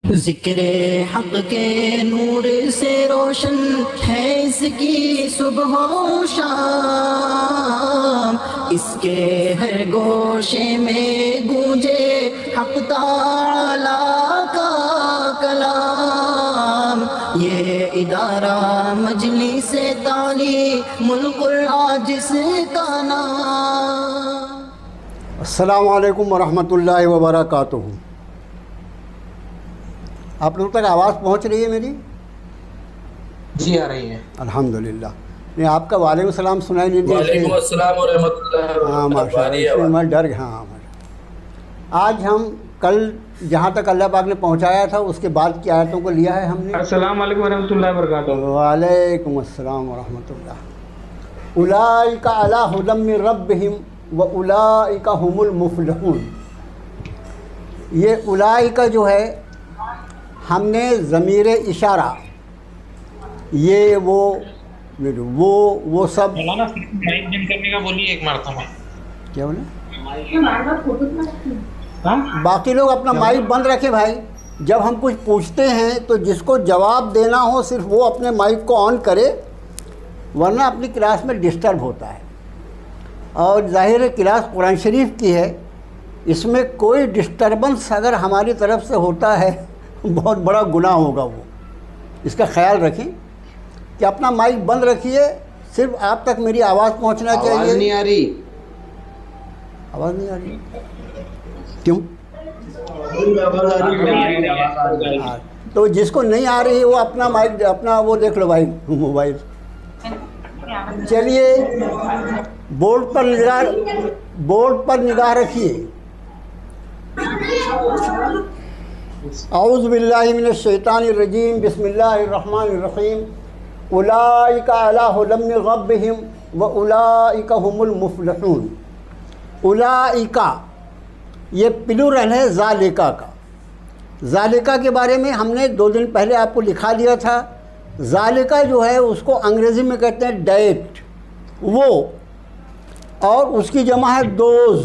ذکر حق کے نور سے روشن ہے اس کی صبح و شام، اس کے ہر گوشے میں گونجے حق تعالی کا کلام۔ یہ ادارہ مجلس تعلیم القرآن جس کا نام۔ السلام علیکم ورحمۃ اللہ وبرکاتہ۔ آپ لوگ تک آواز پہنچ رہی ہے میری؟ جی آ رہی ہے الحمدللہ۔ نہیں آپ کا وعلیکم السلام سنائی نہیں دیا۔ وعلیکم السلام ورحمۃ اللہ۔ ہاں ماشاء اللہ، اس میں میں ڈر گیا۔ ہاں آج ہم کل جہاں تک اللہ پاک نے پہنچایا تھا اس کے بعد کی آیتوں کو لیا ہے ہم نے۔ السلام علیکم ورحمۃ اللہ وبرکاتہ۔ وعلیکم السلام ورحمۃ اللہ۔ اولئک علی ھدی من ربہم واولئک ھم المفلحون۔ یہ اولئک جو ہے ہم نے ضمیر اشارہ، یہ وہ سب مائک بند کرنے کا بولیے ایک مرتبہ۔ کیا بولے؟ باقی لوگ اپنا مائک بند رکھیں بھائی۔ جب ہم کچھ پوچھتے ہیں تو جس کو جواب دینا ہو صرف وہ اپنے مائک کو آن کرے، ورنہ اپنی کلاس میں ڈسٹرب ہوتا ہے۔ اور ظاہر کلاس قرآن شریف کی ہے، اس میں کوئی ڈسٹربنس اگر ہماری طرف سے ہوتا ہے بہت بڑا گناہ ہوگا، وہ اس کا خیال رکھیں کہ اپنا مائک بند رکھیے، صرف آپ تک میری آواز پہنچنا چاہیے۔ آواز نہیں آ رہی؟ آواز نہیں آ رہی کیوں؟ تو جس کو نہیں آ رہی ہے وہ اپنا مائک اپنا وہ دیکھ لو بھائی، موبائل۔ چلیے بورڈ پر نگاہ رکھیے۔ اعوذ باللہ من الشیطان الرجیم، بسم اللہ الرحمن الرحیم۔ اولئک علی ھدی من ربہم واولئک ھم المفلحون۔ اولئک یہ پلورل ہے ذالکہ کا۔ ذالکہ کے بارے میں ہم نے 2 دن پہلے آپ کو لکھا دیا تھا۔ ذالکہ جو ہے اس کو انگریزی میں کہتے ہیں ڈیٹ، وہ، اور اس کی جمع ہے دوز۔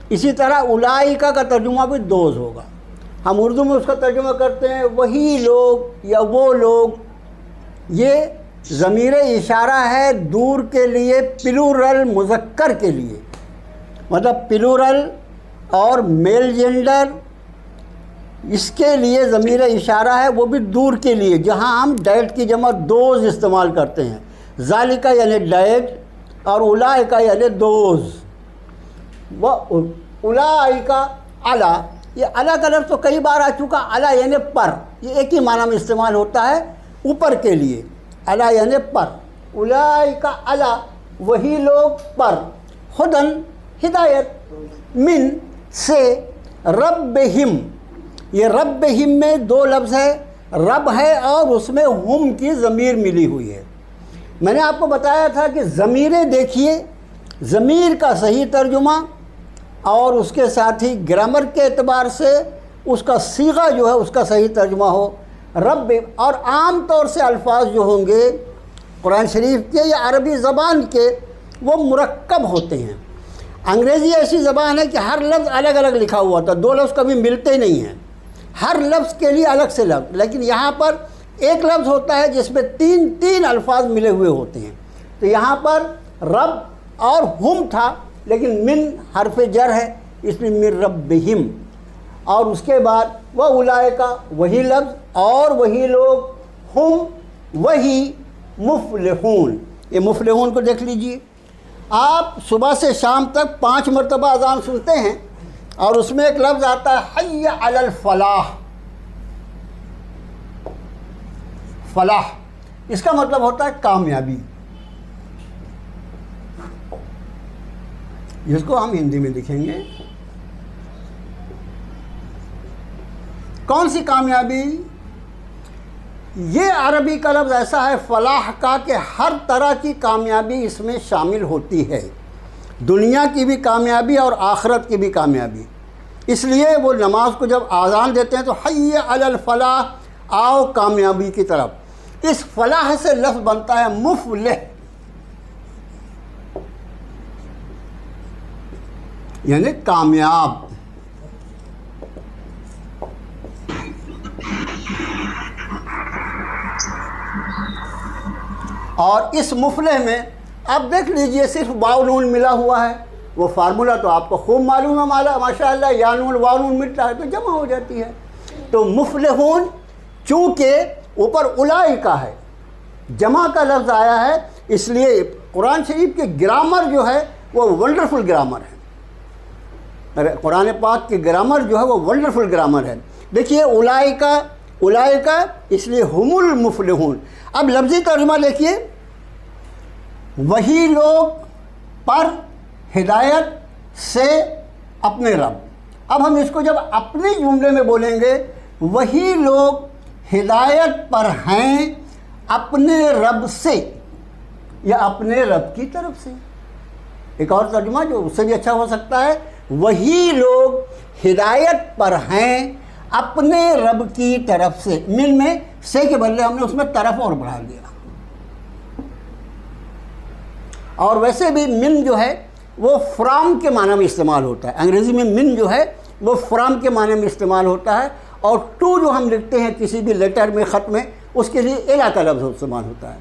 اسی طرح اولئکہ کا ترجمہ بھی دوز ہوگا۔ ہم اردو میں اس کا ترجمہ کرتے ہیں وہی لوگ یا وہ لوگ۔ یہ ضمیر اشارہ ہے دور کے لیے، پلورل مذکر کے لیے، مطلب پلورل اور میل جینڈر، اس کے لیے ضمیر اشارہ ہے، وہ بھی دور کے لیے، جہاں ہم ڈیٹ کی جمع دوز استعمال کرتے ہیں۔ ذالکہ یعنی ڈیٹ اور اولئکہ یعنی دوز۔ اولئکہ علی، یہ علی کا لفظ تو کئی بار آ چکا۔ علی یعنی پر، یہ ایک ہی معنی میں استعمال ہوتا ہے، اوپر کے لیے۔ علی یعنی پر۔ اولئکہ علی، وہی لوگ پر، ھدی ہدایت، من سے، ربہم، یہ ربہم میں 2 لفظ ہے، رب ہے اور اس میں ہم کی ضمیر ملی ہوئی ہے۔ میں نے آپ کو بتایا تھا کہ ضمیریں دیکھیے، ضمیر کا صحیح ترجمہ اور اس کے ساتھ ہی گرامر کے اعتبار سے اس کا صیغہ جو ہے اس کا صحیح ترجمہ ہو رب۔ اور عام طور سے الفاظ جو ہوں گے قرآن شریف کے یا عربی زبان کے، وہ مرکب ہوتے ہیں۔ انگریزی ایسی زبان ہے کہ ہر لفظ الگ الگ لکھا ہوا تھا، 2 لفظ کبھی ملتے نہیں ہیں، ہر لفظ کے لیے الگ سے لفظ، لیکن یہاں پر ایک لفظ ہوتا ہے جس میں 3 الفاظ ملے ہوئے ہوتے ہیں۔ تو یہاں پر رب اور ہم تھا، لیکن من حرف جر ہے، اس میں من ربہم، اور اس کے بعد وہ اولئکہ وہی لفظ اور وہی لوگ، ہم وہی مفلحون۔ یہ مفلحون کو دیکھ لیجئے، آپ صبح سے شام تک 5 مرتبہ اذان سنتے ہیں اور اس میں ایک لفظ آتا ہے حی علی الفلاح۔ فلاح اس کا مطلب ہوتا ہے کامیابی، جس کو ہم ہندی میں لکھیں گے کون سی کامیابی؟ یہ عربی کا لفظ ایسا ہے فلاح کا کہ ہر طرح کی کامیابی اس میں شامل ہوتی ہے، دنیا کی بھی کامیابی اور آخرت کی بھی کامیابی۔ اس لیے وہ نماز کو جب اذان دیتے ہیں تو حی علی الفلاح، آؤ کامیابی کی طرف۔ اس فلاح سے لفظ بنتا ہے مفلح، یعنی کامیاب۔ اور اس مفلح میں آپ دیکھ لیجئے صرف واو نون ملا ہوا ہے، وہ فارمولہ تو آپ کو خوب معلوم ہے، ماشاء اللہ، یا نون واو نون ملتا ہے تو جمع ہو جاتی ہے۔ تو مفلحون چونکہ اوپر اولئک ہے، جمع کا لفظ آیا ہے، اس لیے قرآن شریف کے گرامر جو ہے وہ ونڈرفل گرامر ہے، قرآن پاک کے گرامر جو ہے وہ ونڈرفل گرامر ہے۔ دیکھیے اولئک اس لیے ہم المفلحون۔ اب لفظی ترجمہ دیکھیے، وہی لوگ پر ہدایت سے اپنے رب۔ اب ہم اس کو جب اپنے جملے میں بولیں گے، وہی لوگ ہدایت پر ہیں اپنے رب سے یا اپنے رب کی طرف سے۔ ایک اور ترجمہ جو اس سے بھی اچھا ہو سکتا ہے، وہی لوگ ہدایت پر ہیں اپنے رب کی طرف سے۔ من میں سے کے بدلے ہم نے اس میں طرف اور بڑھا دیا۔ اور ویسے بھی من جو ہے وہ فرام کے معنی میں استعمال ہوتا ہے، انگریزی میں من جو ہے وہ فرام کے معنی میں استعمال ہوتا ہے، اور ٹو جو ہم لکھتے ہیں کسی بھی لیٹر میں، خط میں، اس کے لیے الا کا لفظ استعمال ہوتا ہے۔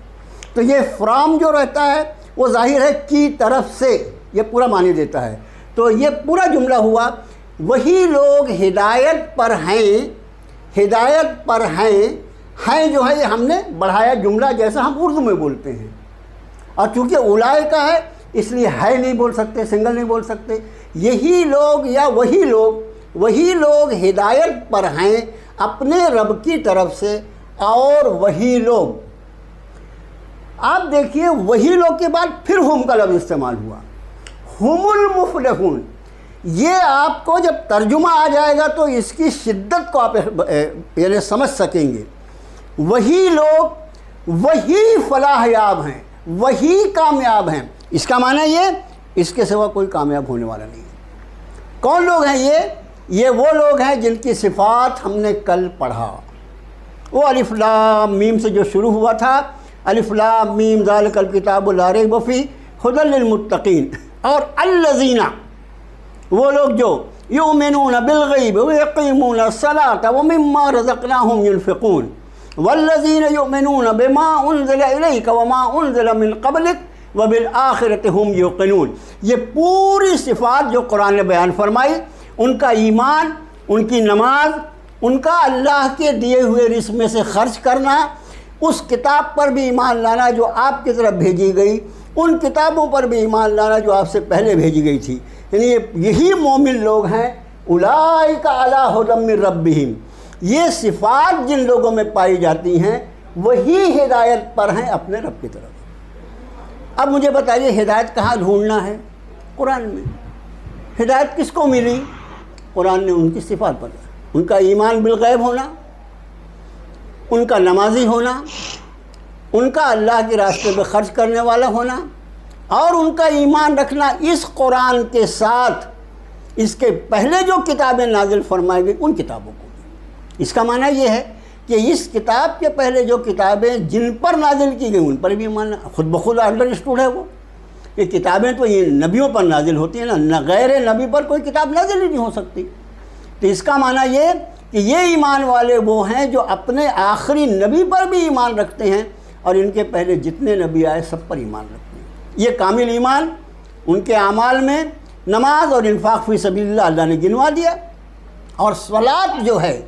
تو یہ فرام جو رہتا ہے وہ ظاہر ہے کی طرف سے، یہ پورا معنی دیتا ہے۔ تو یہ پورا جملہ ہوا، وہی لوگ ہدایت پر ہیں، ہدایت پر ہیں جو ہے یہ ہم نے بڑھایا جملہ جیسا ہم اردو میں بولتے ہیں، اور چونکہ اولئک ہے اس لیے ہے نہیں بول سکتے، سنگل نہیں بول سکتے۔ یہی لوگ یا وہی لوگ ہدایت پر ہیں اپنے رب کی طرف سے، اور وہی لوگ۔ آپ دیکھیے وہی لوگ کے بعد پھر ہم کا لفظ استعمال ہوا، ہم المفلحون۔ یہ آپ کو جب ترجمہ آ جائے گا تو اس کی شدت کو آپ یعنی سمجھ سکیں گے۔ وہی لوگ وہی فلاح یاب ہیں، وہی کامیاب ہیں۔ اس کا معنی یہ، اس کے سوا کوئی کامیاب ہونے والا نہیں ہے۔ کون لوگ ہیں یہ وہ لوگ ہیں جن کی صفات ہم نے کل پڑھا۔ وہ الف لام میم سے جو شروع ہوا تھا، الف لام میم ذالک الکتاب لا ریب فیہ ھدی للمتقین، اور الذین، وہ لوگ جو یؤمنون بالغیب ویقیمون الصلاۃ ومما رزقناہم ینفقون، والذین یؤمنون بما انزل الیک وما انزل من قبلک وبالآخرۃ ہم یوقنون۔ یہ پوری صفات جو قرآن نے بیان فرمائی، ان کا ایمان، ان کی نماز، ان کا اللہ کے دیے ہوئے رزق میں سے خرچ کرنا، اس کتاب پر بھی ایمان لانا جو آپ کی طرف بھیجی گئی، ان کتابوں پر بھی ایمان لانا جو آپ سے پہلے بھیجی گئی تھی، یعنی یہی مومن لوگ ہیں۔ اولئک علی ھدی من ربہم، یہ صفات جن لوگوں میں پائی جاتی ہیں وہی ہدایت پر ہیں اپنے رب کی طرف۔ اب مجھے بتائیے ہدایت کہاں ڈھونڈنا ہے؟ قرآن میں۔ ہدایت کس کو ملی؟ قرآن نے ان کی صفات بتائی، ان کا ایمان بالغیب ہونا، ان کا نمازی ہونا، ان کا اللہ کے راستے میں خرچ کرنے والا ہونا، اور ان کا ایمان رکھنا اس قرآن کے ساتھ اس کے پہلے جو کتابیں نازل فرمائی گئی ان کتابوں کو۔ اس کا معنی یہ ہے کہ اس کتاب کے پہلے جو کتابیں جن پر نازل کی گئی ان پر بھی ایمان، خود بخود انڈرسٹوڈ ہے وہ۔ یہ کتابیں تو یہ نبیوں پر نازل ہوتی ہیں نہ غیر نبی پر کوئی کتاب نازل ہی نہیں ہو سکتی۔ تو اس کا معنی یہ کہ یہ ایمان والے وہ ہیں جو اپنے آخری نبی پر بھی ایمان رکھتے ہیں، اور ان کے پہلے جتنے نبی آئے سب پر ایمان رکھتے ہیں۔ یہ کامل ایمان ان کے اعمال میں نماز اور انفاق فی سبیل اللہ اللہ نے گنوا دیا، اور صلاۃ جو ہے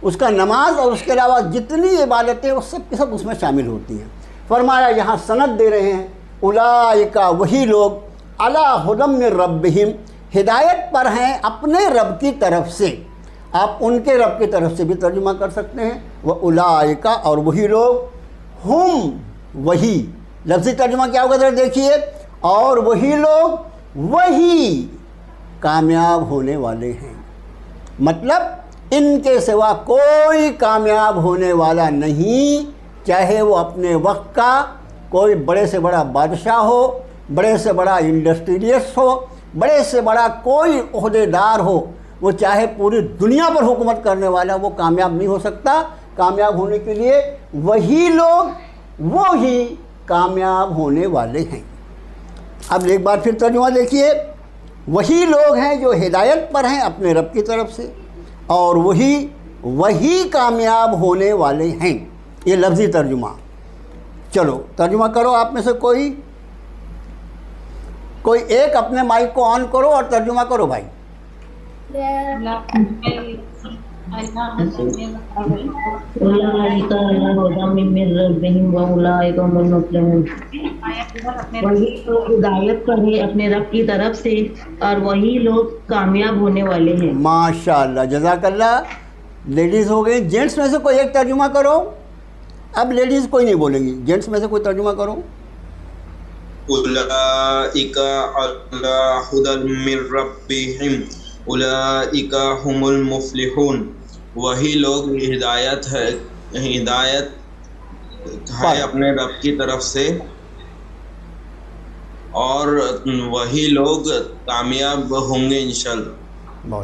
اس کا نماز اور اس کے علاوہ جتنی عبادتیں وہ سب کی سب اس میں شامل ہوتی ہیں۔ فرمایا یہاں سند دے رہے ہیں، اولئک، وہی لوگ، علی ھدی من ربہم، ہدایت پر ہیں اپنے رب کی طرف سے۔ آپ ان کے رب کی طرف سے بھی ترجمہ کر سکتے ہیں، وہ اولئک، اور وہی لوگ، ہم، وہی لفظی ترجمہ کیا ہوگا ذرا دیکھیے، اور وہی لوگ وہی کامیاب ہونے والے ہیں۔ مطلب ان کے سوا کوئی کامیاب ہونے والا نہیں، چاہے وہ اپنے وقت کا کوئی بڑے سے بڑا بادشاہ ہو، بڑے سے بڑا انڈسٹریلسٹ ہو، بڑے سے بڑا کوئی عہدے دار ہو، وہ چاہے پوری دنیا پر حکومت کرنے والا، وہ کامیاب نہیں ہو سکتا۔ کامیاب ہونے کے لیے وہی لوگ وہی کامیاب ہونے والے ہیں۔ اب ایک بار پھر ترجمہ دیکھیے، وہی لوگ ہیں جو ہدایت پر ہیں اپنے رب کی طرف سے، اور وہی وہی کامیاب ہونے والے ہیں. یہ لفظی ترجمہ. چلو ترجمہ کرو آپ میں سے کوئی ایک اپنے مائک کو آن کرو اور ترجمہ کرو بھائی. وہی لوگ ہدایت پر ہیں اپنے رب کی طرف سے اور وہی لوگ کامیاب ہونے والے ہیں. ماشاء اللہ, جزاک اللہ. لیڈیز ہو گئی. جینٹس میں سے کوئی ایک ترجمہ کرو. اب لیڈیز کوئی نہیں بولیں گی, جینٹس میں سے کوئی ترجمہ کرو. اولئک علی ھدی من ربہم اولئک ھم المفلحون. وہی لوگ ہدایت ہے اپنے رب کی طرف سے اور وہی لوگ کامیاب ہوں گے انشاءاللہ.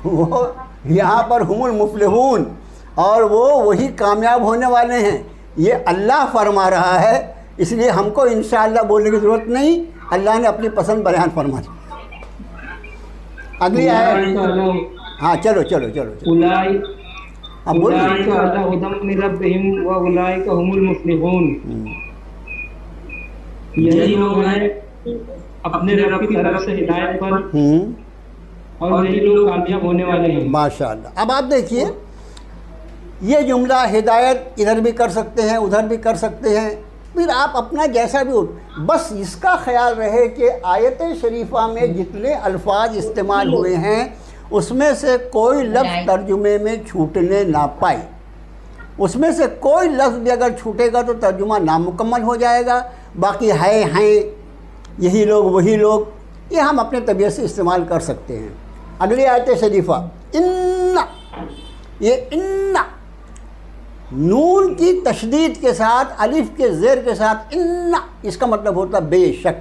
وہ یہاں پر ہم المفلحون اور وہ وہی کامیاب ہونے والے ہیں, یہ اللہ فرما رہا ہے, اس لیے ہم کو انشاءاللہ بولنے کی ضرورت نہیں, اللہ نے اپنی پسند بیان فرما دی. اگلی آیت. ہاں چلو چلو چلو چلو. اب بولو. یہی لوگ ہیں اپنے رب کی طرف سے ہدایت پر اور یہی لوگ کامیاب ہونے والے ہیں. ماشاء اللہ. اب آپ دیکھیے یہ جملہ ہدایت ادھر بھی کر سکتے ہیں ادھر بھی کر سکتے ہیں, پھر آپ اپنا جیسا بھی ہو, بس اس کا خیال رہے کہ آیت شریفہ میں جتنے الفاظ استعمال ہوئے ہیں اس میں سے کوئی لفظ ترجمے میں چھوٹنے نہ پائے. اس میں سے کوئی لفظ بھی اگر چھوٹے گا تو ترجمہ نامکمل ہو جائے گا. باقی ہیں یہی لوگ وہی لوگ, یہ ہم اپنے طبیعت سے استعمال کر سکتے ہیں. اگلی آیت شریفہ ان, یہ ان نون کی تشدید کے ساتھ الف کے زیر کے ساتھ ان, اس کا مطلب ہوتا بے شک.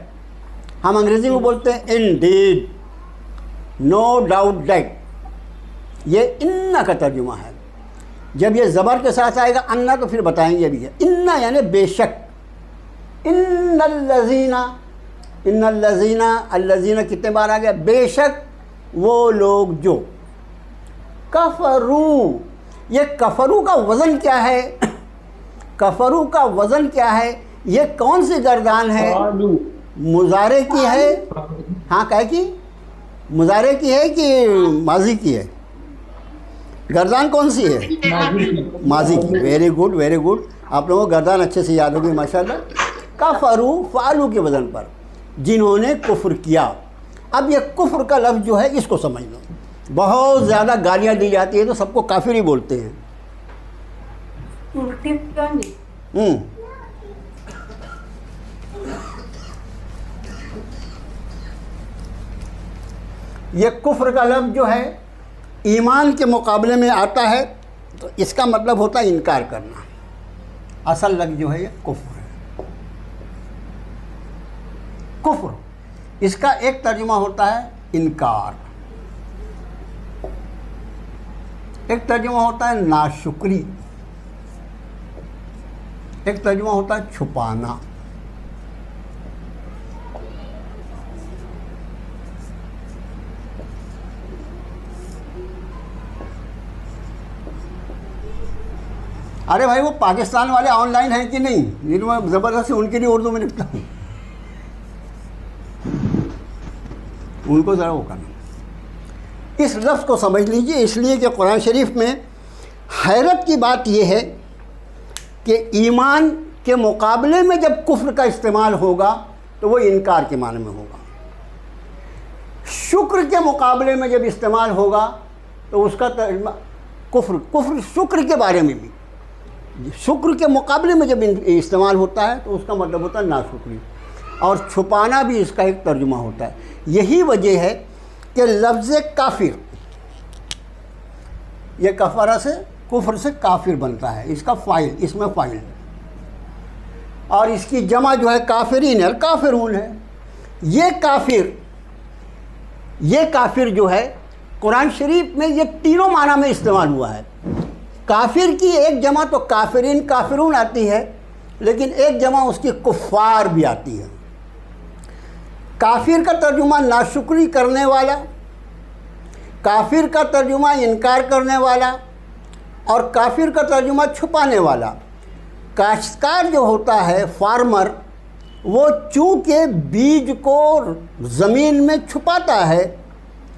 ہم انگریزی میں بولتے ہیں انڈیڈ, نو ڈاؤٹ دیٹ. یہ ان کا ترجمہ ہے. جب یہ زبر کے ساتھ آئے گا انا تو پھر بتائیں گے بھی ہے. ان یعنی بے شک. ان الذین, ان الذین, الذین کتنے بار آ گیا؟ بے شک وہ لوگ جو کفرو. یہ کفرو کا وزن کیا ہے؟ کفرو کا وزن کیا ہے؟ یہ کون سی گردان ہے؟ مضارع کی ہے. ہاں کہے کی مضارع کی ہے کہ ماضی کی ہے؟ گردان کون سی ہے؟ ماضی کی. Very good very good. آپ لوگوں کو گردان اچھے سے یاد ہوگی ماشاءاللہ. کفرو فعلو کے وزن پر, جنہوں نے کفر کیا. اب یہ کفر کا لفظ جو ہے اس کو سمجھ لو. بہت زیادہ گالیاں دی جاتی ہیں تو سب کو کافر ہی بولتے ہیں. یہ کفر کا لفظ جو ہے ایمان کے مقابلے میں آتا ہے تو اس کا مطلب ہوتا ہے انکار کرنا. اصل لفظ جو ہے یہ کفر ہے. کفر اس کا ایک ترجمہ ہوتا ہے انکار, ایک ترجمہ ہوتا ہے ناشکری, ایک ترجمہ ہوتا ہے چھپانا. ارے بھائی وہ پاکستان والے آن لائن ہیں کہ نہیں؟ یہ تو میں زبردستی ان کے لیے اردو میں لکھتا ہوں, ان کو ذرا وہ کرنا. اس لفظ کو سمجھ لیجئے, اس لیے کہ قرآن شریف میں حیرت کی بات یہ ہے کہ ایمان کے مقابلے میں جب کفر کا استعمال ہوگا تو وہ انکار کے معنی میں ہوگا. شکر کے مقابلے میں جب استعمال ہوگا تو اس کا ترجمہ کفر شکر کے بارے میں بھی, شکر کے مقابلے میں جب استعمال ہوتا ہے تو اس کا مطلب ہوتا ہے ناشکری. اور چھپانا بھی اس کا ایک ترجمہ ہوتا ہے. یہی وجہ ہے کہ لفظ کافر, یہ کفرہ سے کفر سے کافر بنتا ہے, اس کا فاعل, اس میں فاعل, اور اس کی جمع جو ہے کافرین ہے, کافرون ہے. یہ کافر جو ہے قرآن شریف میں یہ تینوں معنی میں استعمال ہوا ہے. کافر کی ایک جمع تو کافرین کافرون آتی ہے, لیکن ایک جمع اس کی کفار بھی آتی ہے. کافر کا ترجمہ ناشکری کرنے والا, کافر کا ترجمہ انکار کرنے والا, اور کافر کا ترجمہ چھپانے والا۔ کاشتکار جو ہوتا ہے فارمر، وہ چونکہ بیج کو زمین میں چھپاتا ہے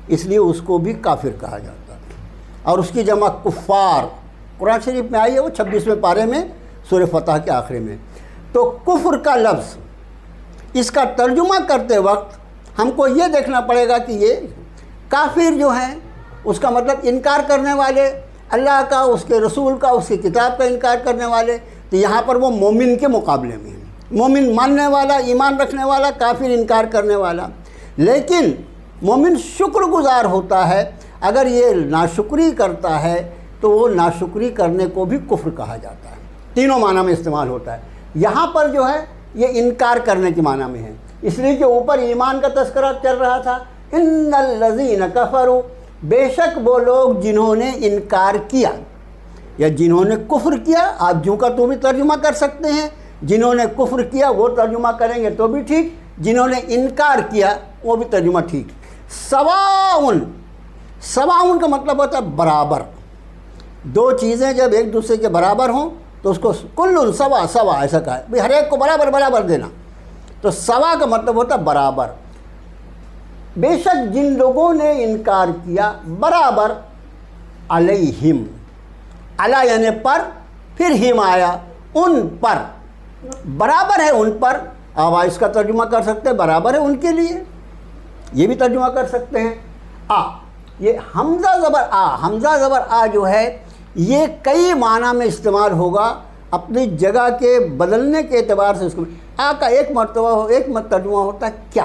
اس لیے اس کو بھی کافر کہا جاتا ہے، اور اس کی جمع کفار قرآن شریف میں آئی ہے، وہ 26ویں پارے میں سورہ فتح کے آخر میں۔ تو کفر کا لفظ اس کا ترجمہ کرتے وقت ہم کو یہ دیکھنا پڑے گا کہ یہ کافر جو ہیں اس کا مطلب انکار کرنے والے، اللہ کا، اس کے رسول کا، اس کی کتاب کا انکار کرنے والے۔ تو یہاں پر وہ مومن کے مقابلے میں ہیں، مومن ماننے والا، ایمان رکھنے والا، کافر انکار کرنے والا۔ لیکن مومن شکر گزار ہوتا ہے، اگر یہ ناشکری کرتا ہے تو وہ ناشکری کرنے کو بھی کفر کہا جاتا ہے، تینوں معنی میں استعمال ہوتا ہے۔ یہاں پر جو ہے یہ انکار کرنے کے معنی میں ہے، اس لیے کہ اوپر ایمان کا تذکرہ چل رہا تھا، ان الذین کفروا، بے شک وہ لوگ جنہوں نے انکار کیا یا جنہوں نے کفر کیا، آپ جو کا تو بھی ترجمہ کر سکتے ہیں، جنہوں نے کفر کیا وہ ترجمہ کریں گے تو بھی ٹھیک، جنہوں نے انکار کیا وہ بھی ترجمہ ٹھیک۔ سواء، سواء کا مطلب ہوتا ہے برابر، دو چیزیں جب ایک دوسرے کے برابر ہوں تو اس کو کل سوا سوا ایسا کہا ہے، بھئی ہر ایک کو برابر برابر دینا، تو سوا کا مطلب ہوتا ہے برابر۔ بے شک جن لوگوں نے انکار کیا، برابر، علیہم، علی یعنی پر، پھر ہم آیا، ان پر، برابر ہے ان پر۔ اب اس کا ترجمہ کر سکتے ہیں برابر ہے ان کے لیے، یہ بھی ترجمہ کر سکتے ہیں۔ یہ حمزہ زبر آ، حمزہ زبر آ جو ہے یہ کئی معنی میں استعمال ہوگا، اپنی جگہ کے بدلنے کے اعتبار سے اس کو آ کا ایک مرتبہ ایک ترجمہ ہوتا ہے کیا،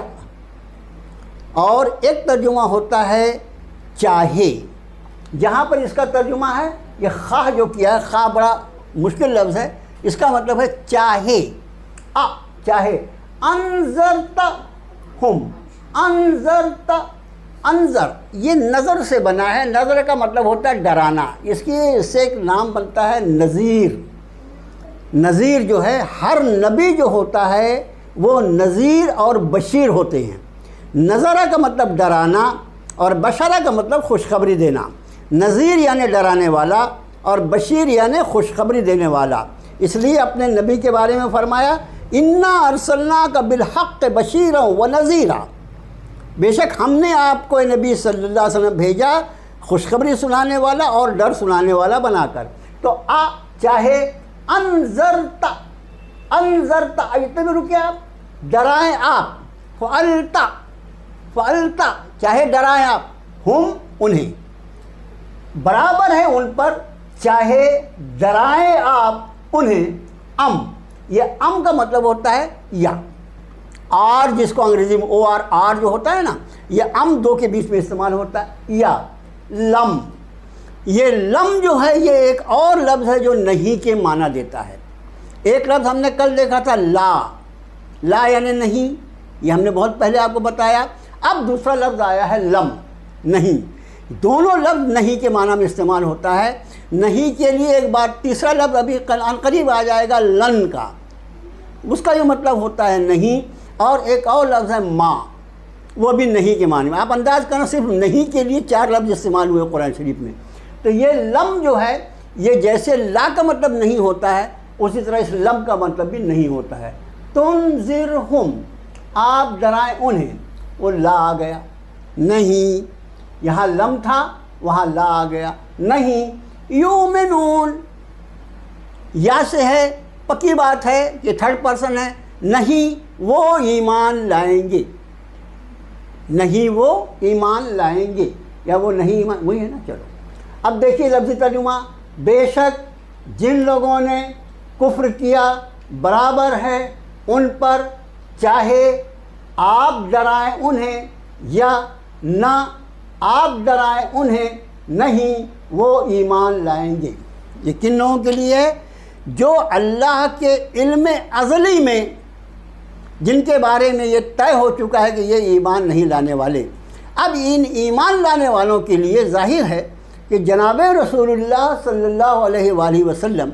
اور ایک ترجمہ ہوتا ہے چاہے۔ جہاں پر اس کا ترجمہ ہے یہ خواہ جو کیا ہے، خواہ بڑا مشکل لفظ ہے، اس کا مطلب ہے چاہے، چاہے، انذرتا ہم، انذرتا، انظر یہ نظر سے بنا ہے، نظر کا مطلب ہوتا ہے ڈرانا، اس سے ایک نام بنتا ہے نذیر۔ نذیر جو ہے ہر نبی جو ہوتا ہے وہ نذیر اور بشیر ہوتے ہیں۔ نظرہ کا مطلب ڈرانا اور بشرہ کا مطلب خوشخبری دینا۔ نذیر یعنی ڈرانے والا اور بشیر یعنی خوشخبری دینے والا۔ اس لیے اپنے نبی کے بارے میں فرمایا انا ارسلناک بالحق بشیرا ونذیرا، بے شک ہم نے آپ کو نبی صلی اللہ علیہ وسلم بھیجا خوشخبری سنانے والا اور ڈر سنانے والا بنا کر۔ تو چاہے انذرتا، انذرتا ایتے میں رکے آپ، ڈرائیں آپ، فعلتا، فعلتا چاہے ڈرائیں آپ، ہم انہیں، برابر ہے ان پر، چاہے ڈرائیں آپ انہیں۔ یہ کا مطلب ہوتا ہے یا، آر جس کو انگریزی میں او آر، آر جو ہوتا ہے نا، یہ دو کے بیچ میں استعمال ہوتا ہے، یا لم۔ یہ لم جو ہے یہ ایک اور لفظ ہے جو نہیں کے معنی دیتا ہے۔ ایک لفظ ہم نے کل دیکھا تھا لا، لا یعنی نہیں، یہ ہم نے بہت پہلے آپ کو بتایا۔ اب دوسرا لفظ آیا ہے لم، نہیں، دونوں لفظ نہیں کے معنی میں استعمال ہوتا ہے۔ نہیں کے لیے ایک بار تیسرا لفظ ابھی قریب آ جائے گا لن کا، اس کا یہ مطلب ہوتا ہے نہیں، اور ایک اور لفظ ہے ماں، وہ بھی نہیں کے معنی میں۔ آپ انداز کرنا صرف نہیں کے لیے 4 لفظ استعمال ہوئے قرآن شریف میں۔ تو یہ لم جو ہے یہ جیسے لا کا مطلب نہیں ہوتا ہے اسی طرح اس لم کا مطلب بھی نہیں ہوتا ہے۔ تنذرہم، آپ ڈرائیں انہیں، وہ لا آ گیا، نہیں، یہاں لم تھا وہاں لا آ گیا، نہیں، یومنون، یا سے ہے، پکی بات ہے کہ تھرڈ پرسن ہے، نہیں وہ ایمان لائیں گے، نہیں وہ ایمان لائیں گے، یا وہ نہیں ایمان، وہی ہے نا۔ چلو اب دیکھیے لفظی ترجمہ، بے شک جن لوگوں نے کفر کیا برابر ہے ان پر، چاہے آپ ڈرائیں انہیں یا نہ آپ ڈرائیں انہیں، نہیں وہ ایمان لائیں گے۔ یہ کن لوگوں کے لیے ہے؟ جو اللہ کے علم ازلی میں جن کے بارے میں یہ طے ہو چکا ہے کہ یہ ایمان نہیں لانے والے۔ اب ان ایمان لانے والوں کے لیے ظاہر ہے کہ جناب رسول اللہ صلی اللہ علیہ وآلہ وسلم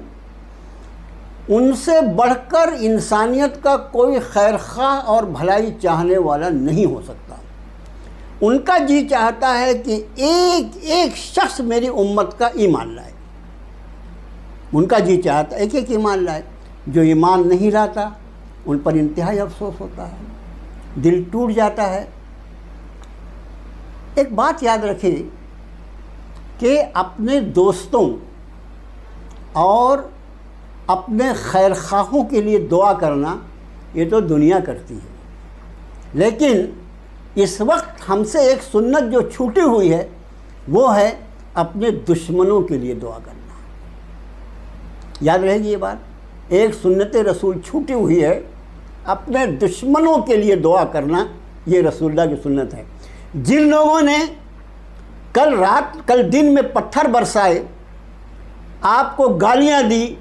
ان سے بڑھ کر انسانیت کا کوئی خیر خواہ اور بھلائی چاہنے والا نہیں ہو سکتا۔ ان کا جی چاہتا ہے کہ ایک ایک شخص میری امت کا ایمان لائے، ان کا جی چاہتا ایک ایک ایمان لائے، جو ایمان نہیں لاتا ان پر انتہائی افسوس ہوتا ہے، دل ٹوٹ جاتا ہے۔ ایک بات یاد رکھیں کہ اپنے دوستوں اور اپنے خیر خواہوں کے لیے دعا کرنا یہ تو دنیا کرتی ہے، لیکن اس وقت ہم سے ایک سنت جو چھوٹی ہوئی ہے وہ ہے اپنے دشمنوں کے لیے دعا کرنا۔ یاد رہے گی یہ بات، ایک سنت رسول چھوٹی ہوئی ہے، اپنے دشمنوں کے لیے دعا کرنا، یہ رسول اللہ کی سنت ہے۔ جن لوگوں نے کل دن میں پتھر برسائے، آپ کو گالیاں دی،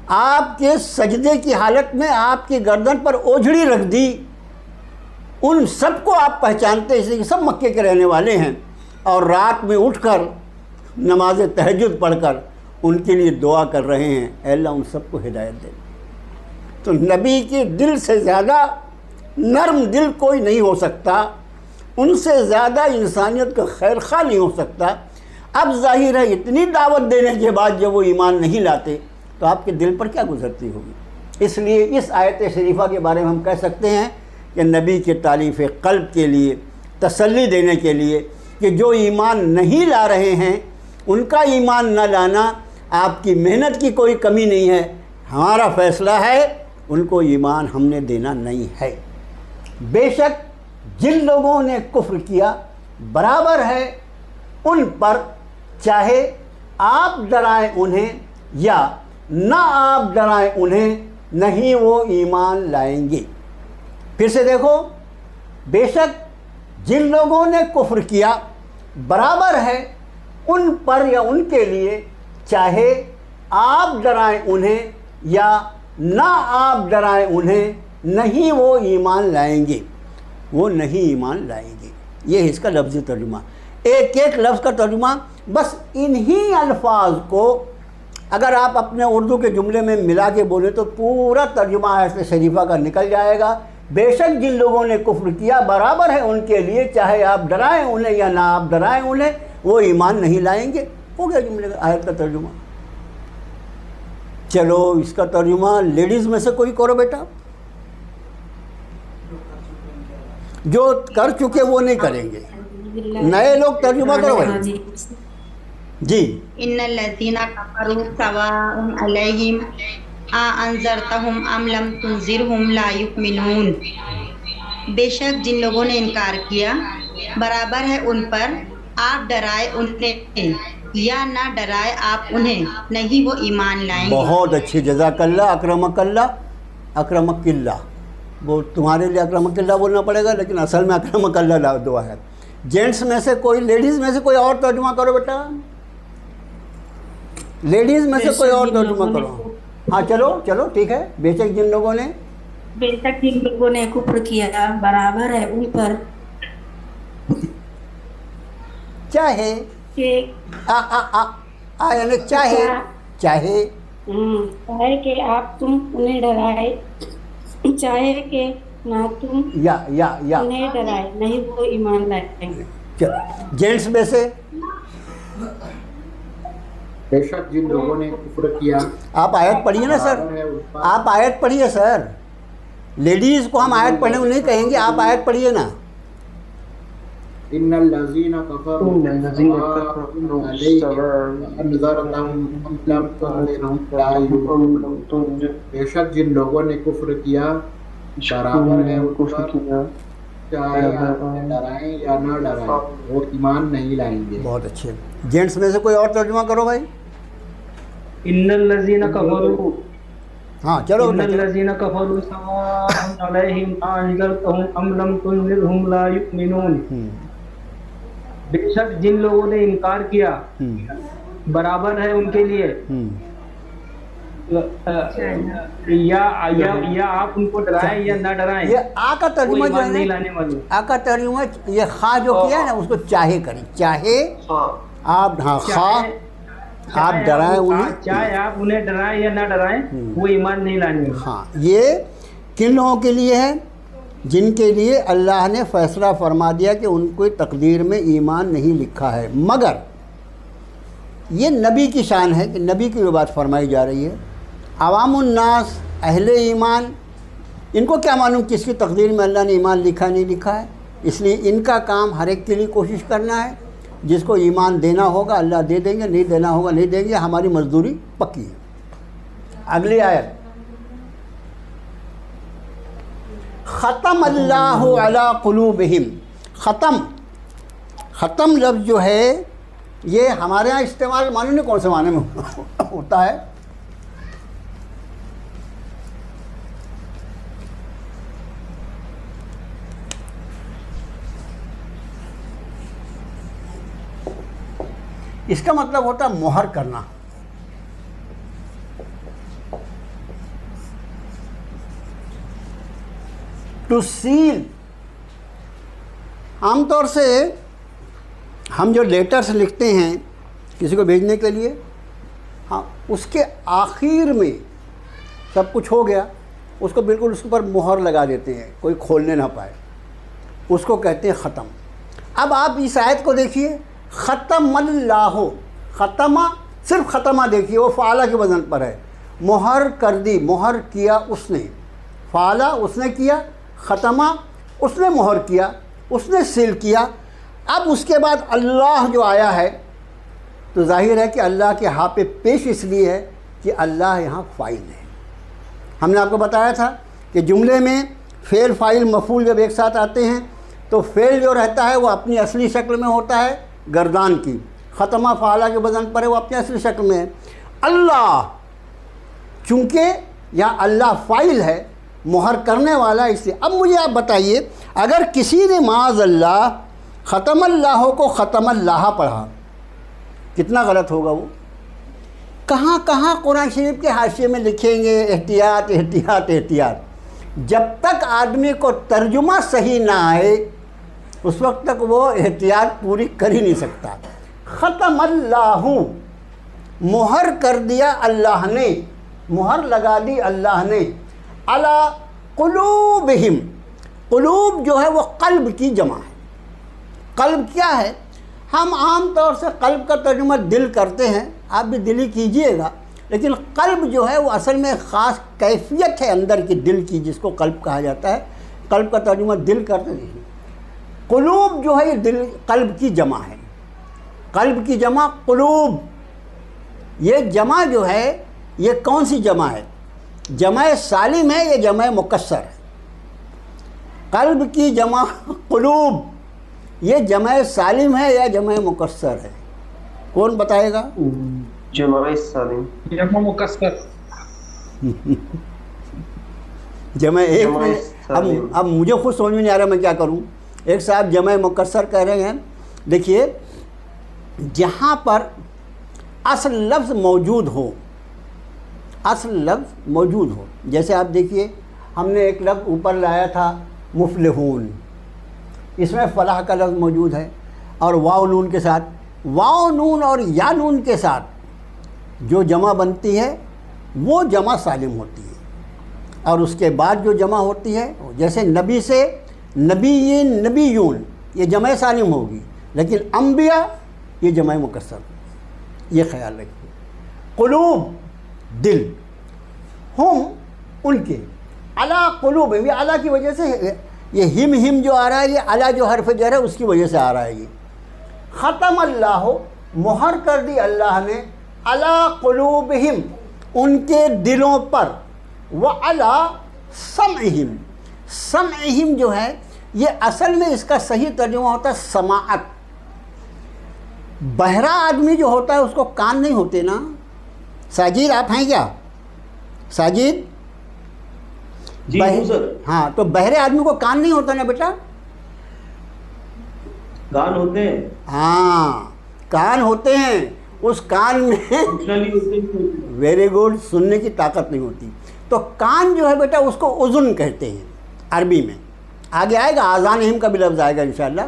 آپ کے سجدے کی حالت میں آپ کی گردن پر اوجھڑی رکھ دی، ان سب کو آپ پہچانتے ہیں کہ سب مکے کے رہنے والے ہیں، اور رات میں اٹھ کر نماز تہجد پڑھ کر ان کے لیے دعا کر رہے ہیں، اے اللہ ان سب کو ہدایت دے۔ تو نبی کے دل سے زیادہ نرم دل کوئی نہیں ہو سکتا، ان سے زیادہ انسانیت کا خیر خواہ نہیں ہو سکتا۔ اب ظاہر ہے اتنی دعوت دینے کے بعد جب وہ ایمان نہیں لاتے تو آپ کے دل پر کیا گزرتی ہوگی۔ اس لیے اس آیت شریفہ کے بارے میں ہم کہہ سکتے ہیں کہ نبی کے تالیف قلب کے لیے تسلی دینے کے لیے کہ جو ایمان نہیں لا رہے ہیں ان کا ایمان نہ لانا آپ کی محنت کی کوئی کمی نہیں ہے، ہمارا فیصلہ ہے ان کو ایمان ہم نے دینا نہیں ہے۔ بے شک جن لوگوں نے کفر کیا برابر ہے ان پر، چاہے آپ ڈرائیں انہیں یا نہ آپ ڈرائیں انہیں، نہیں وہ ایمان لائیں گے۔ پھر سے دیکھو، بے شک جن لوگوں نے کفر کیا برابر ہے ان پر یا ان کے لیے، چاہے آپ ڈرائیں انہیں یا نہ آپ ڈرائیں انہیں، نہیں وہ ایمان لائیں گے، وہ نہیں ایمان لائیں گے۔ یہ ہے اس کا لفظی ترجمہ، ایک ایک لفظ کا ترجمہ۔ بس انہی الفاظ کو اگر آپ اپنے اردو کے جملے میں ملا کے بولیں تو پورا ترجمہ آیت شریفہ کا نکل جائے گا۔ بے شک جن لوگوں نے کفر کیا برابر ہے ان کے لیے، چاہے آپ ڈرائیں انہیں یا نہ آپ ڈرائیں انہیں، وہ ایمان نہیں لائیں گے۔ ہو گیا جملے کا آیت کا ترجمہ۔ چلو اس کا ترجمہ لیڈیز میں سے کوئی کرو بیٹا، جو کر چکے وہ نہیں کریں گے، نئے لوگ ترجمہ کرو بھائی۔ جی، ان الذين كفروا سواء عليهم انذرتهم ام لم تنذرهم لا يؤمنون۔ بے شک جن لوگوں نے انکار کیا برابر ہے ان پر، آپ ڈرائے انہیں یا نہ ڈرائے آپ انہیں، نہیں وہ ایمان لائیں گے۔ بہت اچھی، جزاک اللہ، اکرمک اللہ، اکرمک اللہ۔ وہ تمہارے لیے اکرمک اللہ بولنا پڑے گا، لیکن اصل میں اکرمک اللہ دعا ہے۔ جینٹس میں سے کوئی، لیڈیز میں سے کوئی اور ترجمہ کرو بیٹا، لیڈیز میں سے کوئی اور ترجمہ کرو۔ ہاں چلو ٹھیک ہے۔ بے شک جن لوگوں نے، بے شک جن لوگوں نے کفر کیا برابر ہے ان پر، چاہے یعنی چاہے کہ آپ تم انہیں ڈرائے، چاہے کہ نہ تم یا انہیں ڈرائے، نہیں وہ ایمان لائیں گے۔ جینٹس میں سے، بے شک جن لوگوں نے کفر کیا، آپ آیت پڑھیے نا سر، آپ آیت پڑھیے سر، لیڈیز کو ہم آیت پڑھنے کو نہیں کہیں گے، آپ آیت پڑھیے نا۔ ان الذين كفروا بے شک جن لوگوں نے کفر کیا برابر ہے ان پر، چاہے آپ ڈرائیں یا نہ ڈرائیں وہ ایمان نہیں لائیں گے۔ بہت اچھے۔ جینٹس میں سے کوئی اور ترجمہ کرو بھائی۔ ان الذين كفروا، ہاں چلو، ان الذين كفروا سواء عليهم انذرتهم ام لم تنذرهم لا يؤمنون۔ بے شک جن لوگوں نے انکار کیا برابر ہے ان کے لیے، یا آپ ان کو ڈرائیں یا نہ ڈرائیں، یہ آ کا ترجمہ جو ہے نا، آ کا ترجمہ یہ خواہ جو کیا ہے نا اس کو چاہے کریں، چاہے آپ، ہاں خواہ آپ ڈرائیں انہیں، چاہے آپ انہیں ڈرائیں یا نہ ڈرائیں وہ ایمان نہیں لائیں۔ ہاں، یہ کن لوگوں کے لیے ہے؟ جن کے لیے اللہ نے فیصلہ فرما دیا کہ ان کو تقدیر میں ایمان نہیں لکھا ہے، مگر یہ نبی کی شان ہے کہ نبی کی بات فرمائی جا رہی ہے. عوام الناس، اہل ایمان، ان کو کیا معلوم کس کی تقدیر میں اللہ نے ایمان لکھا نہیں لکھا ہے. اس لیے ان کا کام ہر ایک کے لیے کوشش کرنا ہے. جس کو ایمان دینا ہوگا اللہ دے دیں گے، نہیں دینا ہوگا نہیں دیں گے. ہماری مزدوری پکی ہے. اگلی آیت، ختم اللہ علی قلوبہم. ختم لفظ جو ہے یہ ہمارے ہاں استعمال معلوم نہیں کون سے معنی میں ہوتا ہے. اس کا مطلب ہوتا ہے مہر کرنا. To seal. عام طور سے ہم جو لیٹرز لکھتے ہیں کسی کو بھیجنے کے لیے، ہاں اس کے آخر میں سب کچھ ہو گیا، اس کو بالکل اس پر مہر لگا دیتے ہیں، کوئی کھولنے نہ پائے. اس کو کہتے ہیں ختم. اب آپ اس آیت کو دیکھیے، ختم اللہ. ختمہ صرف ختمہ دیکھیے، وہ فعلہ کے وزن پر ہے. مہر کر دی، مہر کیا اس نے. فعلہ اس نے کیا، ختمہ اس نے مہر کیا، اس نے سیل کیا. اب اس کے بعد اللہ جو آیا ہے تو ظاہر ہے کہ اللہ کے ہاں پہ پیش اس لیے ہے کہ اللہ یہاں فاعل ہے. ہم نے آپ کو بتایا تھا کہ جملے میں فعل فاعل مفعول جب ایک ساتھ آتے ہیں تو فعل جو رہتا ہے وہ اپنی اصلی شکل میں ہوتا ہے گردان کی. ختمہ فعلہ کے وزن پر ہے، وہ اپنی اصلی شکل میں ہے. اللہ چونکہ یہاں اللہ فاعل ہے، مہر کرنے والا اس سے. اب مجھے آپ بتائیے، اگر کسی نے معاذ اللہ ختم اللہ کو ختم اللہ پڑھا، کتنا غلط ہوگا وہ؟ کہاں کہاں قرآن شریف کے حاشیے میں لکھیں گے احتیاط احتیاط احتیاط. جب تک آدمی کو ترجمہ صحیح نہ آئے اس وقت تک وہ احتیاط پوری کر ہی نہیں سکتا. ختم اللہ، مہر کر دیا اللہ نے، مہر لگا دی اللہ نے. علی قلوبہم، قلوب جو ہے وہ قلب کی جمع ہے. قلب کیا ہے؟ ہم عام طور سے قلب کا ترجمہ دل کرتے ہیں، آپ بھی دل ہی کیجئے گا، لیکن قلب جو ہے وہ اصل میں خاص کیفیت ہے اندر کی دل کی، جس کو قلب کہا جاتا ہے. قلب کا ترجمہ دل کرتے نہیں. قلوب جو ہے یہ دل قلب کی جمع ہے. قلب کی جمع قلوب. یہ جمع جو ہے یہ کون سی جمع ہے؟ جمع سالم ہے یا جمع مکسر ہے؟ قلب کی جمع قلوب، یہ جمع سالم ہے یا جمع مکسر ہے؟ کون بتائے گا؟ جمع سالم، جمع مکسر. جمع ایک میں اب مجھے خود سمجھ میں نہیں آ رہا میں کیا کروں. ایک صاحب جمع مکسر کہہ رہے ہیں. دیکھیے جہاں پر اصل لفظ موجود ہو، اصل لفظ موجود ہو، جیسے آپ دیکھیے ہم نے ایک لفظ اوپر لایا تھا مفلحون، اس میں فلاح کا لفظ موجود ہے اور واو نون کے ساتھ. واو نون اور یا نون کے ساتھ جو جمع بنتی ہے وہ جمع سالم ہوتی ہے. اور اس کے بعد جو جمع ہوتی ہے جیسے نبی سے نبیین نبیون، یہ جمع سالم ہوگی، لیکن انبیاء یہ جمع مکسر. یہ خیال رکھیے. قلوب دل، ہم ان کے، علا قلوب، یہ علا کی وجہ سے یہ ہم جو آ رہا ہے یہ علا جو حرف جر ہے اس کی وجہ سے آ رہا ہے. یہ ختم اللہ، مہر کر دی اللہ نے، علا قلوبہم، ان کے دلوں پر، وعلا سمعہم. سمعہم جو ہے یہ اصل میں اس کا صحیح ترجمہ ہوتا ہے سماعت. بہرا آدمی جو ہوتا ہے اس کو کان نہیں ہوتے نا. ساجد آپ ہیں کیا؟ ساجد جی سر. ہاں تو بہرے آدمی کو کان نہیں ہوتا نا بیٹا؟ کان ہوتے ہیں. ہاں کان ہوتے ہیں. اس کان میں ویری گڈ، سننے کی طاقت نہیں ہوتی. تو کان جو ہے بیٹا اس کو اذن کہتے ہیں عربی میں. آگے آئے گا آذانہم کا بھی لفظ آئے گا انشاءاللہ.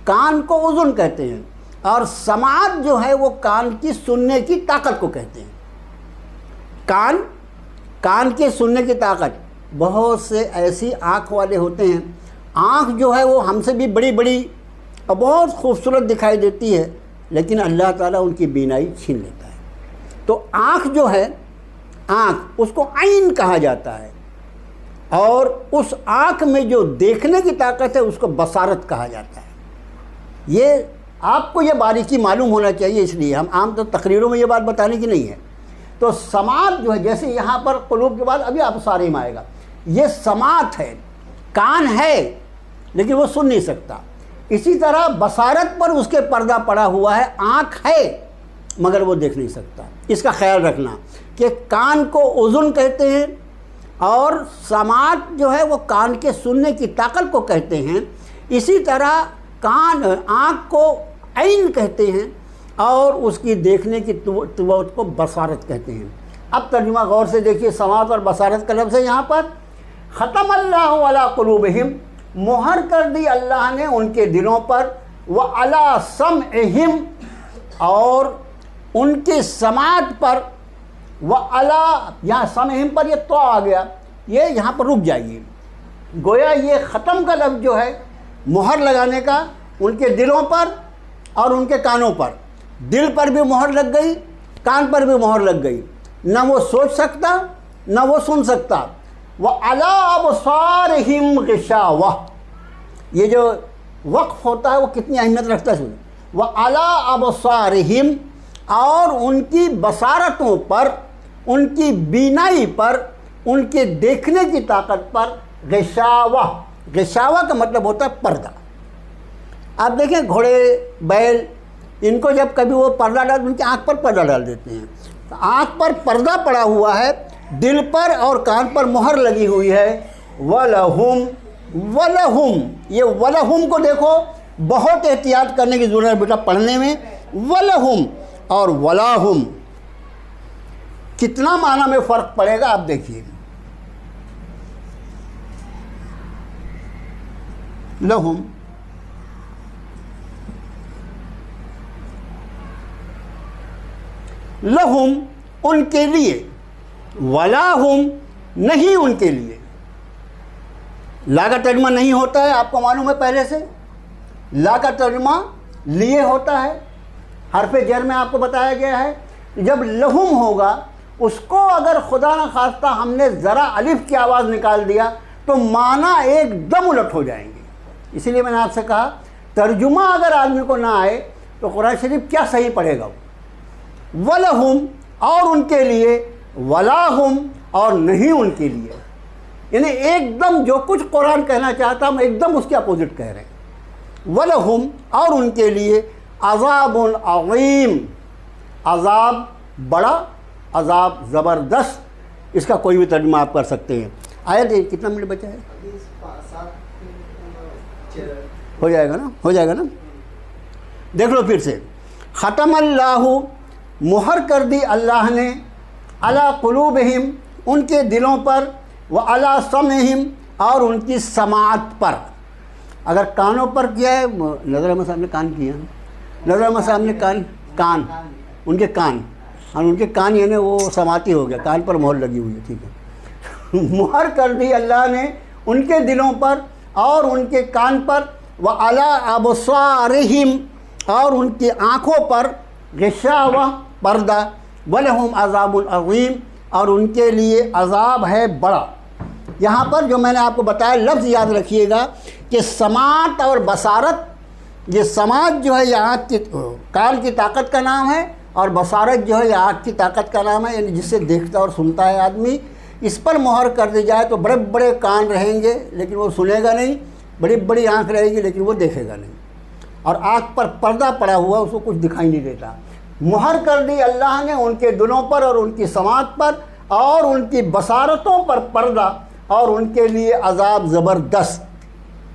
کان کو اذن کہتے ہیں اور سماعت جو ہے وہ کان کی سننے کی طاقت کو کہتے ہیں. کان کی سننے کی طاقت. بہت سے ایسی آنکھ والے ہوتے ہیں، آنکھ جو ہے وہ ہم سے بھی بڑی بڑی اور بہت خوبصورت دکھائی دیتی ہے، لیکن اللہ تعالیٰ ان کی بینائی چھین لیتا ہے۔ تو آنکھ جو ہے، آنکھ اس کو عین کہا جاتا ہے، اور اس آنکھ میں جو دیکھنے کی طاقت ہے اس کو بصارت کہا جاتا ہے۔ یہ آپ کو یہ باریکی معلوم ہونا چاہیے، اس لیے ہم عام طور تقریروں میں یہ بات بتانے کی نہیں ہے۔ تو سماعت جو ہے، جیسے یہاں پر قلوب کے بعد ابھی ابصار میں آئے گا، یہ سماعت ہے، کان ہے لیکن وہ سن نہیں سکتا۔ اسی طرح بصارت پر اس کے پردہ پڑا ہوا ہے، آنکھ ہے مگر وہ دیکھ نہیں سکتا۔ اس کا خیال رکھنا کہ کان کو اذن کہتے ہیں، اور سماعت جو ہے وہ کان کے سننے کی طاقت کو کہتے ہیں۔ اسی طرح آنکھ کو عین کہتے ہیں، اور اس کی دیکھنے کی قوت کو بصارت کہتے ہیں۔ اب ترجمہ غور سے دیکھیے، سماعت اور بصارت کا لفظ ہے یہاں پر۔ ختم اللہ علی قلوبہم، مہر کر دی اللہ نے ان کے دلوں پر، وعلی سمعہم، اور ان کے سماعت پر، وعلی، یہاں سمعہم پر یہ تو آ گیا، یہ یہاں پر رک جائیے، گویا یہ ختم کا لفظ جو ہے مہر لگانے کا ان کے دلوں پر اور ان کے کانوں پر۔ دل پر بھی مہر لگ گئی، کان پر بھی مہر لگ گئی، نہ وہ سوچ سکتا نہ وہ سن سکتا۔ وَعَلَىٰ أَبْصَارِهِمْ غِشَاوَةٌ، یہ جو وقف ہوتا ہے وہ کتنی اہمیت رکھتا ہے سنیں۔ وَعَلَىٰ أَبْصَارِهِمْ، اور ان کی بصارتوں پر، ان کی بینائی پر، ان کے دیکھنے کی طاقت پر غشاوہ۔ غشاوہ کا مطلب ہوتا ہے پردہ۔ آپ دیکھیں گھوڑے، بیل، ان کو جب کبھی وہ پردہ ڈال، ان کی آنکھ پر پردہ ڈال دیتے ہیں، تو آنکھ پر پردہ پڑا ہوا ہے، دل پر اور کان پر مہر لگی ہوئی ہے۔ وَلَهُمْ، وَلَهُمْ، یہ وَلَهُمْ کو دیکھو، بہت احتیاط کرنے کی ضرورت ہے بیٹا پڑھنے میں۔ وَلَهُمْ اور وَلَهُمْ کتنا معنی میں فرق پڑے گا آپ دیکھیے۔ لہم، لہم ان کے لیے، ولاہم نہیں ان کے لیے۔ لا کا ترجمہ نہیں ہوتا ہے، آپ کو معلوم ہے پہلے سے۔ لا کا ترجمہ لیے ہوتا ہے، حرف جر میں آپ کو بتایا گیا ہے۔ جب لہم ہوگا، اس کو اگر خدا نہ خواستہ ہم نے ذرا الف کی آواز نکال دیا تو معنی ایک دم الٹ ہو جائیں گے۔ اسی لیے میں نے آپ سے کہا، ترجمہ اگر آدمی کو نہ آئے تو قرآن شریف کیا صحیح پڑھے گا۔ وَلَهُمْ اور ان کے لیے، وَلَاهُمْ اور نہیں ان کے لیے، یعنی ایک دم جو کچھ قرآن کہنا چاہتا ہم ایک دم اس کے اپوزٹ کہہ رہے ہیں۔ وَلَهُمْ اور ان کے لیے، عذاب عظیم، عذاب بڑا، عذاب زبردست، اس کا کوئی بھی ترجمہ آپ کر سکتے ہیں۔ آیت کتنا منٹ بچا ہے؟ ہو جائے گا نا، ہو جائے گا نا، دیکھ لو پھر سے۔ ختم اللہ، مہر کر دی اللہ نے، علی قلوبہم ان کے دلوں پر، وعلی سمعہم اور ان کی سماعت پر۔ اگر کانوں پر کیا ہے، نظر احمد صاحب نے کان کیا، نظر احمد صاحب نے کان ان کے کان، اور ان کے کان یعنی وہ سماعتی ہو گیا، کان پر مہر لگی ہوئی ہے، ٹھیک ہے۔ مہر کر دی اللہ نے ان کے دلوں پر اور ان کے کان پر، وعلی ابصارہم اور ان کی آنکھوں پر، غشاوہ پردہ، وَلَهُمْ عَذَابٌ عَظِيمٌ اور ان کے لیے عذاب ہے بڑا۔ یہاں پر جو میں نے آپ کو بتایا لفظ یاد رکھیے گا کہ سماعت اور بصارت، یہ سماعت جو ہے یہ آنکھ کی، کان کی طاقت کا نام ہے، اور بصارت جو ہے یہ آنکھ کی طاقت کا نام ہے، یعنی جس سے دیکھتا اور سنتا ہے آدمی۔ اس پر مہر کر دی جائے تو بڑے بڑے کان رہیں گے لیکن وہ سنے گا نہیں، بڑی بڑی آنکھ رہے گی لیکن وہ دیکھے گا نہیں، اور آنکھ پر پردہ پڑا ہوا اس کو کچھ دکھائی نہیں دیتا۔ مہر کر دی اللہ نے ان کے دلوں پر اور ان کی سماعت پر اور ان کی بصارتوں پر پردہ، اور ان کے لیے عذاب زبردست۔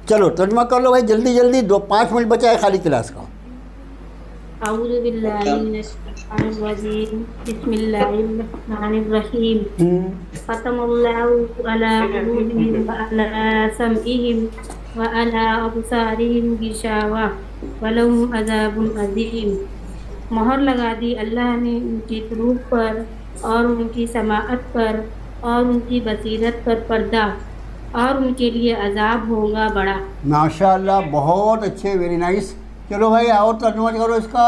چلو ترجمہ کر لو بھائی جلدی جلدی، 5 منٹ بچا ہے خالی کلاس کا۔ اعوذ باللہ من الشیطان الرجیم، بسم اللہ الرحمن الرحیم۔ ختم اللہ علی قلوبہم وعلی سمعہم وعلی ابصارہم غشاوہ ولہم عذاب عظیم۔ مہر لگا دی اللہ نے ان کے قلوب پر اور ان کی سماعت پر اور ان کی بصیرت پر پردہ، اور ان کے لیے عذاب ہوگا بڑا۔ ماشاء اللہ، بہت اچھے، ویری نائس۔ چلو بھائی اور ترجمہ کرو اس کا۔